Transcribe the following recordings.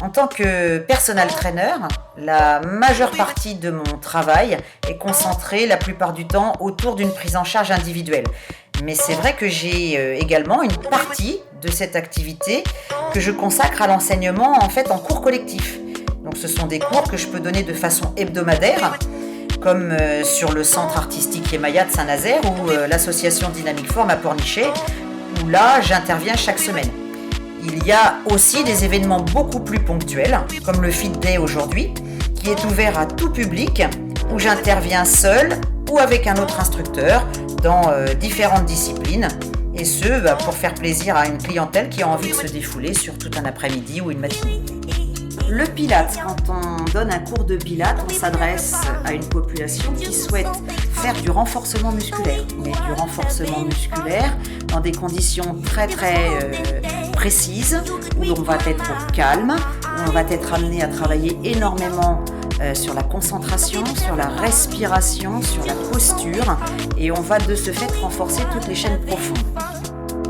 En tant que personal trainer, la majeure partie de mon travail est concentrée la plupart du temps autour d'une prise en charge individuelle. Mais c'est vrai que j'ai également une partie de cette activité que je consacre à l'enseignement en cours collectif. Donc ce sont des cours que je peux donner de façon hebdomadaire, comme sur le centre artistique Yemaya de Saint-Nazaire ou l'association Dynamic Form à Pornichet, où là j'interviens chaque semaine. Il y a aussi des événements beaucoup plus ponctuels, comme le Fit Day aujourd'hui, qui est ouvert à tout public, où j'interviens seul ou avec un autre instructeur dans différentes disciplines, et ce, pour faire plaisir à une clientèle qui a envie de se défouler sur tout un après-midi ou une matinée. Le Pilates, quand on donne un cours de Pilates, on s'adresse à une population qui souhaite faire du renforcement musculaire. Mais du renforcement musculaire dans des conditions très précises, où on va être au calme, où on va être amené à travailler énormément sur la concentration, sur la respiration, sur la posture, et on va de ce fait renforcer toutes les chaînes profondes.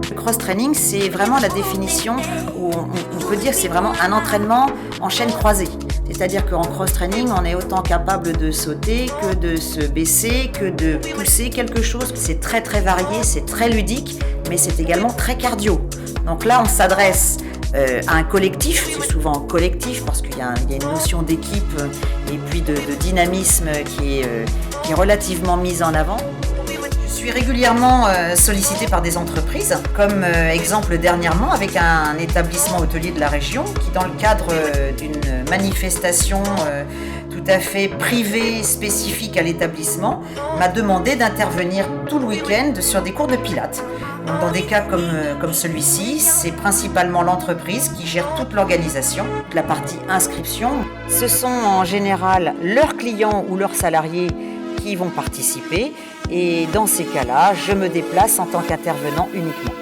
Le cross-training, c'est vraiment la définition où on peut dire que c'est vraiment un entraînement en chaîne croisée. C'est-à-dire qu'en cross-training, on est autant capable de sauter que de se baisser, que de pousser quelque chose. C'est très varié, c'est très ludique, mais c'est également très cardio. Donc là, on s'adresse à un collectif, c'est souvent collectif parce qu'il y a une notion d'équipe et puis de dynamisme qui est relativement mise en avant. Je suis régulièrement sollicitée par des entreprises, comme exemple dernièrement avec un établissement hôtelier de la région qui, dans le cadre d'une manifestation tout à fait privée, spécifique à l'établissement, m'a demandé d'intervenir tout le week-end sur des cours de pilates. Donc, dans des cas comme celui-ci, c'est principalement l'entreprise qui gère toute l'organisation, la partie inscription. Ce sont en général leurs clients ou leurs salariés qui vont participer, et dans ces cas-là, je me déplace en tant qu'intervenant uniquement.